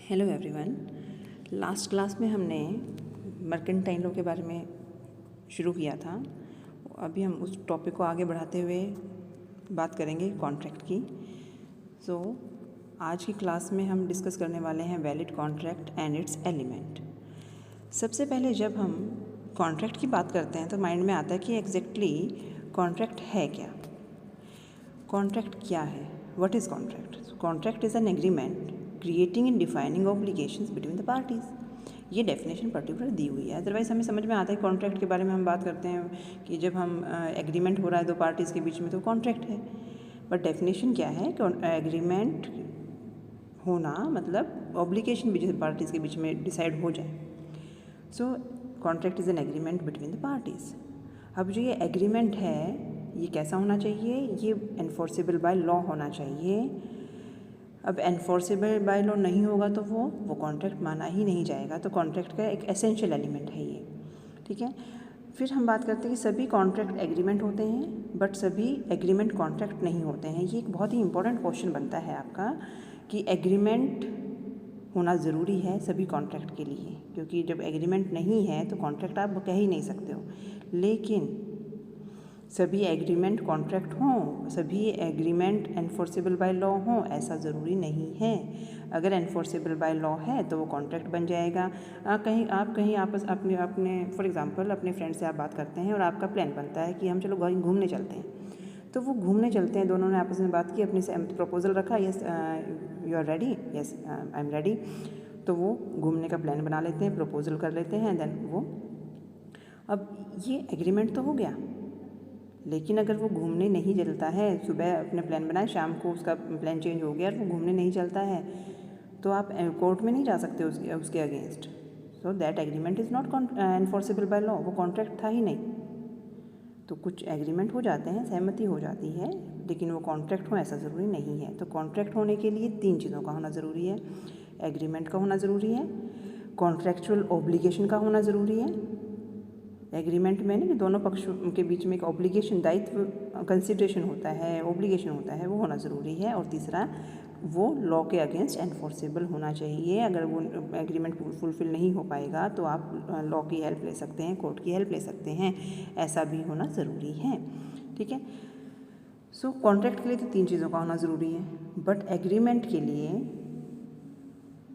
Hello everyone. Last class में हमने mercantile law के बारे में शुरू किया था। अभी हम उस टॉपिक को आगे बढ़ाते हुए बात करेंगे कॉन्ट्रैक्ट की। आज की क्लास में हम डिस्कस करने वाले हैं valid contract and it's element. सबसे पहले जब हम कॉन्ट्रैक्ट की बात करते हैं तो माइंड में आता है कि एग्जैक्टली कॉन्ट्रैक्ट है क्या। कॉन्ट्रैक्ट क्या है? What is contract? Contract is an agreement creating and defining obligations between the parties. ये डेफिनेशन पर्टिकुलर दी हुई है। अदरवाइज हमें समझ में आता है कॉन्ट्रैक्ट के बारे में हम बात करते हैं कि जब हम एग्रीमेंट हो रहा है दो पार्टीज़ के बीच में तो कॉन्ट्रैक्ट है। बट डेफिनेशन क्या है? एग्रीमेंट होना मतलब ऑब्लिगेशन भी पार्टीज़ के बीच में डिसाइड हो जाए। So contract is an agreement between the parties. अब जो ये एग्रीमेंट है ये कैसा होना चाहिए? ये एनफोर्सेबल बाय लॉ होना चाहिए। अब एनफोर्सेबल बाय लॉ नहीं होगा तो वो कॉन्ट्रैक्ट माना ही नहीं जाएगा। तो कॉन्ट्रैक्ट का एक एसेंशियल एलिमेंट है ये, ठीक है। फिर हम बात करते हैं कि सभी कॉन्ट्रैक्ट एग्रीमेंट होते हैं बट सभी एग्रीमेंट कॉन्ट्रैक्ट नहीं होते हैं। ये एक बहुत ही इंपॉर्टेंट क्वेश्चन बनता है आपका कि एग्रीमेंट होना ज़रूरी है सभी कॉन्ट्रैक्ट के लिए, क्योंकि जब एग्रीमेंट नहीं है तो कॉन्ट्रैक्ट आप कह ही नहीं सकते हो। लेकिन सभी एग्रीमेंट कॉन्ट्रैक्ट हों, सभी एग्रीमेंट एनफोर्सेबल बाय लॉ हों, ऐसा ज़रूरी नहीं है। अगर एनफोर्सेबल बाय लॉ है तो वो कॉन्ट्रैक्ट बन जाएगा। कहीं आपस अपने फॉर एग्जांपल अपने फ्रेंड से आप बात करते हैं और आपका प्लान बनता है कि हम चलो घूमने चलते हैं। तो वो घूमने चलते हैं, दोनों ने आपस में बात की, अपने से प्रपोजल रखा, yes you are ready, yes I am ready. तो वो घूमने का प्लान बना लेते हैं, प्रपोजल कर लेते हैं, देन वो अब ये एग्रीमेंट तो हो गया। लेकिन अगर वो घूमने नहीं चलता है, सुबह अपने प्लान बनाए, शाम को उसका प्लान चेंज हो गया और वो घूमने नहीं चलता है, तो आप कोर्ट में नहीं जा सकते उसके against. So that agreement is not enforceable by law. वो कॉन्ट्रैक्ट था ही नहीं। तो कुछ एग्रीमेंट हो जाते हैं, सहमति हो जाती है, लेकिन वो कॉन्ट्रैक्ट हो ऐसा ज़रूरी नहीं है। तो कॉन्ट्रैक्ट होने के लिए 3 चीज़ों का होना ज़रूरी है। एग्रीमेंट का होना ज़रूरी है, कॉन्ट्रैक्चुअल ऑब्लिगेशन का होना ज़रूरी है। एग्रीमेंट में ना कि दोनों पक्षों के बीच में एक ऑब्लिगेशन, दायित्व, कंसिडरेशन होता है, ऑब्लिगेशन होता है, वो होना ज़रूरी है। और तीसरा, वो लॉ के अगेंस्ट एनफोर्सेबल होना चाहिए। अगर वो एग्रीमेंट फुलफिल नहीं हो पाएगा तो आप लॉ की हेल्प ले सकते हैं, कोर्ट की हेल्प ले सकते हैं, ऐसा भी होना ज़रूरी है, ठीक है। सो कॉन्ट्रैक्ट के लिए तो 3 चीज़ों का होना ज़रूरी है, बट एग्रीमेंट के लिए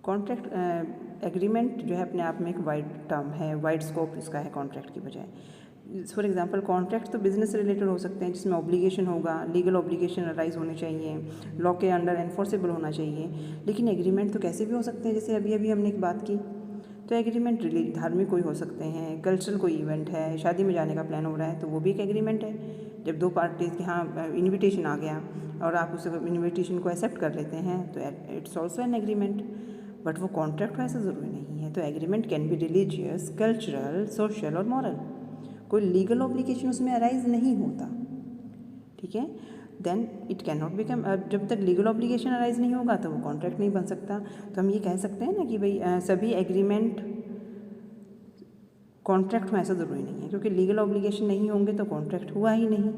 कॉन्ट्रैक्ट एग्रीमेंट जो है अपने आप में एक वाइड टर्म है, वाइड स्कोप इसका है कॉन्ट्रैक्ट की बजाय। फॉर एग्जांपल कॉन्ट्रैक्ट तो बिजनेस से रिलेटेड हो सकते हैं, जिसमें ऑब्लिगेशन होगा, लीगल ऑब्लिगेशन अराइज होने चाहिए, लॉ के अंडर एनफोर्सेबल होना चाहिए। लेकिन एग्रीमेंट तो कैसे भी हो सकते हैं, जैसे अभी हमने एक बात की। तो एग्रीमेंट धार्मिक कोई हो सकते हैं, कल्चरल कोई इवेंट है, शादी में जाने का प्लान हो रहा है, तो वो भी एक एग्रीमेंट है। जब दो पार्टीज के यहाँ इन्विटेशन आ गया और आप उस इन्विटेशन को एक्सेप्ट कर लेते हैं तो it's also an agreement. But वो कॉन्ट्रैक्ट ऐसा ज़रूरी नहीं है। तो agreement can be religious, cultural, social और मॉरल। कोई लीगल ऑब्लिगेशन उसमें अराइज नहीं होता, ठीक है। Then it can not become, जब तक लीगल ऑब्लिगेशन अराइज नहीं होगा तो वो कॉन्ट्रैक्ट नहीं बन सकता। तो हम ये कह सकते हैं ना कि भाई सभी एग्रीमेंट कॉन्ट्रैक्ट हो ऐसा ज़रूरी नहीं है, क्योंकि लीगल ऑब्लिगेशन नहीं होंगे तो कॉन्ट्रैक्ट हुआ ही नहीं।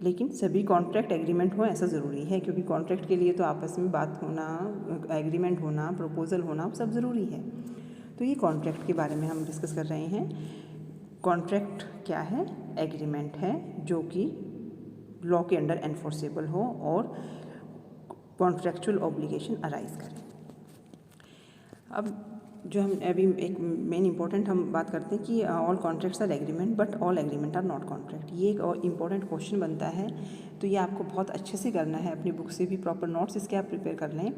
लेकिन सभी कॉन्ट्रैक्ट एग्रीमेंट हो ऐसा ज़रूरी है, क्योंकि कॉन्ट्रैक्ट के लिए तो आपस में बात होना, एग्रीमेंट होना, प्रपोजल होना सब ज़रूरी है। तो ये कॉन्ट्रैक्ट के बारे में हम डिस्कस कर रहे हैं। कॉन्ट्रैक्ट क्या है? एग्रीमेंट है जो कि लॉ के अंडर एनफोर्सेबल हो और कॉन्ट्रैक्चुअल ऑब्लिगेशन अराइज करे। अब जो हम अभी एक मेन इंपॉर्टेंट हम बात करते हैं कि all contracts are agreement but all agreement are not contract. ये एक और इम्पॉर्टेंट क्वेश्चन बनता है, तो ये आपको बहुत अच्छे से करना है, अपनी बुक से भी प्रॉपर नोट्स इसके आप प्रिपेयर कर लें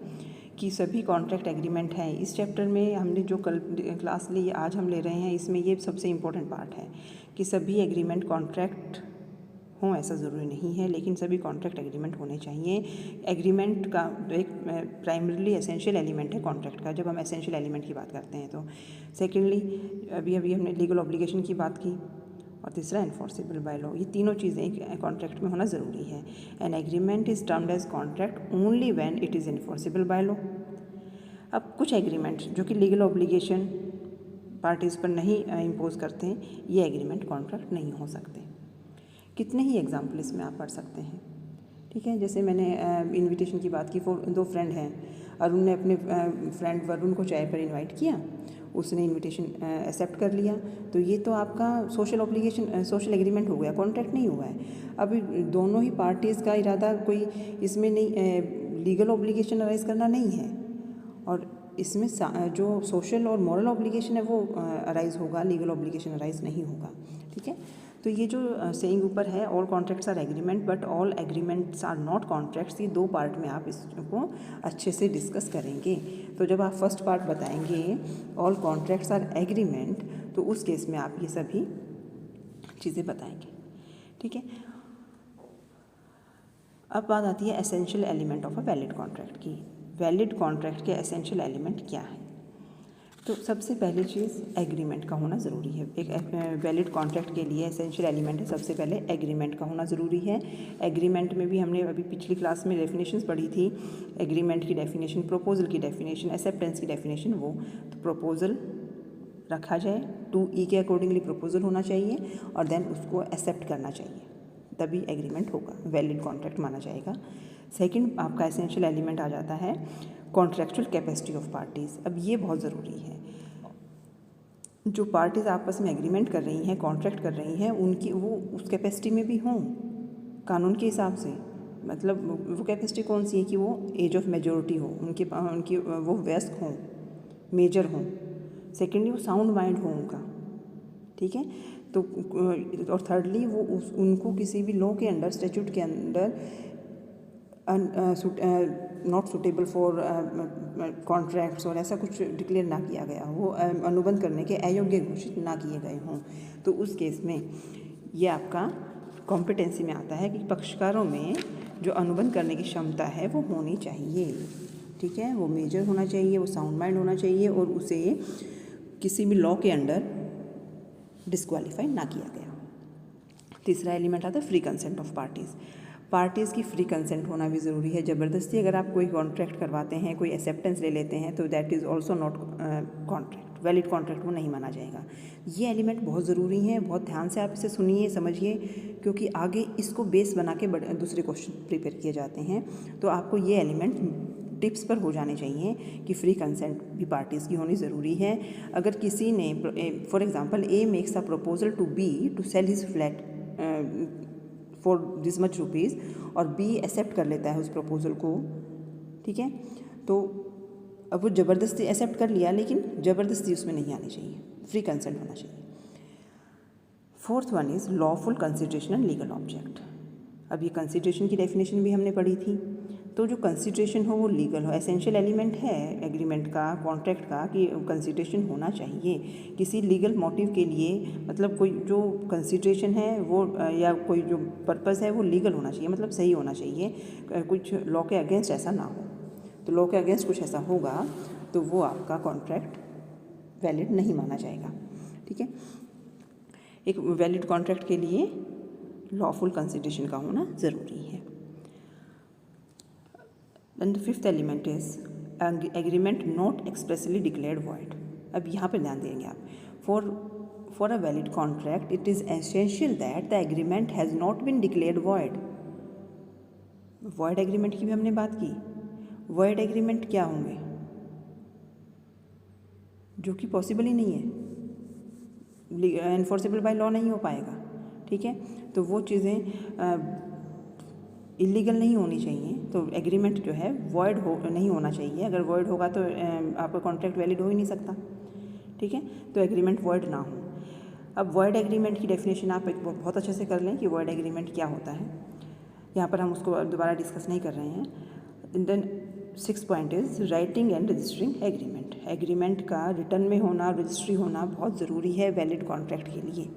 कि सभी कॉन्ट्रैक्ट एग्रीमेंट हैं। इस चैप्टर में हमने जो कल क्लास ली, आज हम ले रहे हैं, इसमें ये सबसे इम्पोर्टेंट पार्ट है कि सभी एग्रीमेंट कॉन्ट्रैक्ट हों ऐसा ज़रूरी नहीं है, लेकिन सभी कॉन्ट्रैक्ट एग्रीमेंट होने चाहिए। एग्रीमेंट का एक प्राइमरीली एसेंशियल एलिमेंट है कॉन्ट्रैक्ट का, जब हम एसेंशियल एलिमेंट की बात करते हैं तो। सेकेंडली अभी हमने लीगल ऑब्लिगेशन की बात की, और तीसरा एनफोर्सेबल बाय लॉ। ये तीनों चीज़ें एक कॉन्ट्रैक्ट में होना ज़रूरी है। An agreement is termed as contract only when it is enforceable by law. अब कुछ एग्रीमेंट जो कि लीगल ऑब्लिगेशन पार्टीज़ पर नहीं इम्पोज करते हैं, ये एग्रीमेंट कॉन्ट्रैक्ट नहीं हो सकते। कितने ही एग्जाम्पल इसमें आप पढ़ सकते हैं, ठीक है। जैसे मैंने इनविटेशन की बात की, दो फ्रेंड हैं, अरुण ने अपने फ्रेंड वरुण को चाय पर इनवाइट किया, उसने इनविटेशन एक्सेप्ट कर लिया, तो ये तो आपका सोशल ऑब्लिगेशन, सोशल एग्रीमेंट हो गया, कॉन्ट्रैक्ट नहीं हुआ है। अभी दोनों ही पार्टीज़ का इरादा कोई इसमें नहीं, लीगल ऑब्लिगेशन अराइज करना नहीं है, और इसमें जो सोशल और मॉरल ऑब्लिगेशन है वो अराइज होगा, लीगल ऑब्लिगेशन अराइज नहीं होगा। ठीक है, तो ये जो सेइंग ऊपर है, all contracts are agreement but all agreements are not contracts, ये 2 पार्ट में आप इसको अच्छे से डिस्कस करेंगे। तो जब आप फर्स्ट पार्ट बताएंगे ऑल कॉन्ट्रैक्ट्स आर एग्रीमेंट, तो उस केस में आप ये सभी चीज़ें बताएंगे। ठीक है, अब बात आती है essential element of a valid contract की। वैलिड कॉन्ट्रैक्ट के एसेंशियल एलिमेंट क्या है? तो सबसे पहली चीज़ एग्रीमेंट का होना ज़रूरी है। एक वैलिड कॉन्ट्रैक्ट के लिए एसेंशियल एलिमेंट है, सबसे पहले एग्रीमेंट का होना ज़रूरी है। एग्रीमेंट में भी हमने अभी पिछली क्लास में डेफिनेशंस पढ़ी थी, एग्रीमेंट की डेफिनेशन, प्रपोजल की डेफिनेशन, एक्सेप्टेंस की डेफिनेशन। वो तो प्रपोजल रखा जाए, 2E के अकॉर्डिंगली प्रपोजल होना चाहिए और देन उसको एक्सेप्ट करना चाहिए, तभी एग्रीमेंट होगा, वैलिड कॉन्ट्रैक्ट माना जाएगा। सेकंड आपका एसेंशियल एलिमेंट आ जाता है कॉन्ट्रैक्चुअल कैपेसिटी ऑफ पार्टीज़। अब ये बहुत ज़रूरी है, जो पार्टीज़ आपस में एग्रीमेंट कर रही हैं, कॉन्ट्रैक्ट कर रही हैं, उनकी वो उस कैपेसिटी में भी हों कानून के हिसाब से। मतलब वो कैपेसिटी कौन सी है कि वो एज ऑफ मेजोरिटी हो, उनकी वो वयस्क हों, मेजर हों। सेकेंडली वो साउंड माइंड हो उनका। ठीक है, तो और थर्डली वो उनको किसी भी लॉ के अंडर, स्टैट्यूट के अंदर नॉट सुटेबल फॉर कॉन्ट्रैक्ट्स और ऐसा कुछ डिक्लेयर ना किया गया हो, अनुबंध करने के अयोग्य घोषित ना किए गए हों, तो उस केस में ये आपका कॉम्पिटेंसी में आता है कि पक्षकारों में जो अनुबंध करने की क्षमता है वो होनी चाहिए। ठीक है, वो मेजर होना चाहिए, वो साउंड माइंड होना चाहिए और उसे किसी भी लॉ के अंडर डिस्क्वालीफाई ना किया गया। तीसरा एलिमेंट आता है फ्री कंसेंट ऑफ पार्टीज़ की फ्री कंसेंट होना भी ज़रूरी है। ज़बरदस्ती अगर आप कोई कॉन्ट्रैक्ट करवाते हैं, कोई एक्सेप्टेंस ले लेते हैं, तो that is also not contract, valid contract वो नहीं माना जाएगा। ये एलिमेंट बहुत ज़रूरी है, बहुत ध्यान से आप इसे सुनिए, समझिए, क्योंकि आगे इसको बेस बना के दूसरे क्वेश्चन प्रिपेयर किए जाते हैं। तो आपको ये एलिमेंट टिप्स पर हो जाने चाहिए कि फ्री कंसेंट भी पार्टीज़ की होनी ज़रूरी है। अगर किसी ने for example A makes a proposal to B to sell his flat for this much rupees और बी एक्सेप्ट कर लेता है उस प्रपोजल को, ठीक है, तो अब वो ज़बरदस्ती एक्सेप्ट कर लिया, लेकिन ज़बरदस्ती उसमें नहीं आनी चाहिए, फ्री कंसेंट होना चाहिए। Fourth one is lawful consideration and legal object. अब ये कंसिडरेशन की डेफिनेशन भी हमने पढ़ी थी, तो जो कंसिडरेशन हो वो लीगल हो। एसेंशियल एलिमेंट है एग्रीमेंट का, कॉन्ट्रैक्ट का, कि कंसिडरेशन होना चाहिए किसी लीगल मोटिव के लिए। मतलब कोई जो कंसिडरेशन है वो या कोई जो पर्पस है वो लीगल होना चाहिए, मतलब सही होना चाहिए, कुछ लॉ के अगेंस्ट ऐसा ना हो। तो लॉ के अगेंस्ट कुछ ऐसा होगा तो वो आपका कॉन्ट्रैक्ट वैलिड नहीं माना जाएगा। ठीक है, एक वैलिड कॉन्ट्रैक्ट के लिए लॉफुल कंसिडरेशन का होना ज़रूरी है। And fifth element is agreement not expressly declared void. अब यहाँ पे ध्यान देंगे आप, for a valid contract it is essential that the agreement has not been declared void. Void agreement की भी हमने बात की। वॉइड एग्रीमेंट क्या होंगे? जो कि पॉसिबल ही नहीं है, एनफोर्सेबल बाय लॉ नहीं हो पाएगा। ठीक है, तो वो चीज़ें इलीगल नहीं होनी चाहिए। तो एग्रीमेंट जो है वॉइड नहीं होना चाहिए। अगर वॉइड होगा तो आपका कॉन्ट्रैक्ट वैलिड हो ही नहीं सकता। ठीक है, तो एग्रीमेंट वॉइड ना हो। अब वॉइड एग्रीमेंट की डेफिनेशन आप एक बहुत अच्छे से कर लें कि वॉइड एग्रीमेंट क्या होता है। यहाँ पर हम उसको दोबारा डिस्कस नहीं कर रहे हैं। Then 6 point is writing and registering agreement. Agreement का रिटर्न में होना, रजिस्ट्री होना बहुत ज़रूरी है वैलिड कॉन्ट्रैक्ट के लिए।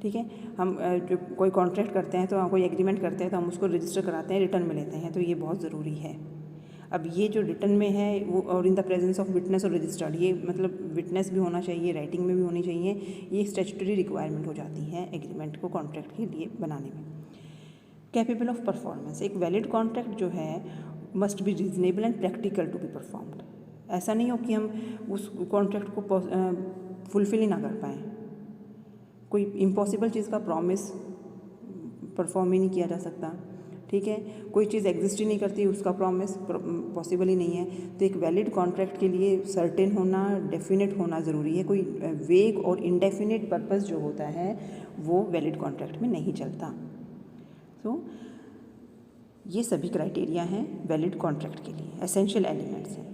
ठीक है, हम जो कोई कॉन्ट्रैक्ट करते हैं, तो हम कोई एग्रीमेंट करते हैं तो हम उसको रजिस्टर कराते हैं, रिटर्न में लेते हैं, तो ये बहुत ज़रूरी है। अब ये जो रिटर्न में है वो और in the presence of witness और रजिस्टर्ड, ये मतलब विटनेस भी होना चाहिए, राइटिंग में भी होनी चाहिए। ये स्टैट्यूटरी रिक्वायरमेंट हो जाती है एग्रीमेंट को कॉन्ट्रैक्ट के लिए बनाने में। Capable of performance. एक वैलिड कॉन्ट्रैक्ट जो है must be reasonable and practical to be performed. ऐसा नहीं हो कि हम उस कॉन्ट्रैक्ट को फुलफिल ही ना कर पाएँ। कोई इम्पॉसिबल चीज़ का प्रॉमिस परफॉर्म ही नहीं किया जा सकता। ठीक है, कोई चीज़ एग्जिस्ट ही नहीं करती, उसका प्रॉमिस पॉसिबल ही नहीं है। तो एक वैलिड कॉन्ट्रैक्ट के लिए सर्टेन होना, डेफिनेट होना ज़रूरी है। कोई वेग और इनडेफिनेट पर्पस जो होता है वो वैलिड कॉन्ट्रैक्ट में नहीं चलता। तो ये सभी क्राइटेरिया हैं वैलिड कॉन्ट्रैक्ट के लिए, एसेंशियल एलिमेंट्स हैं।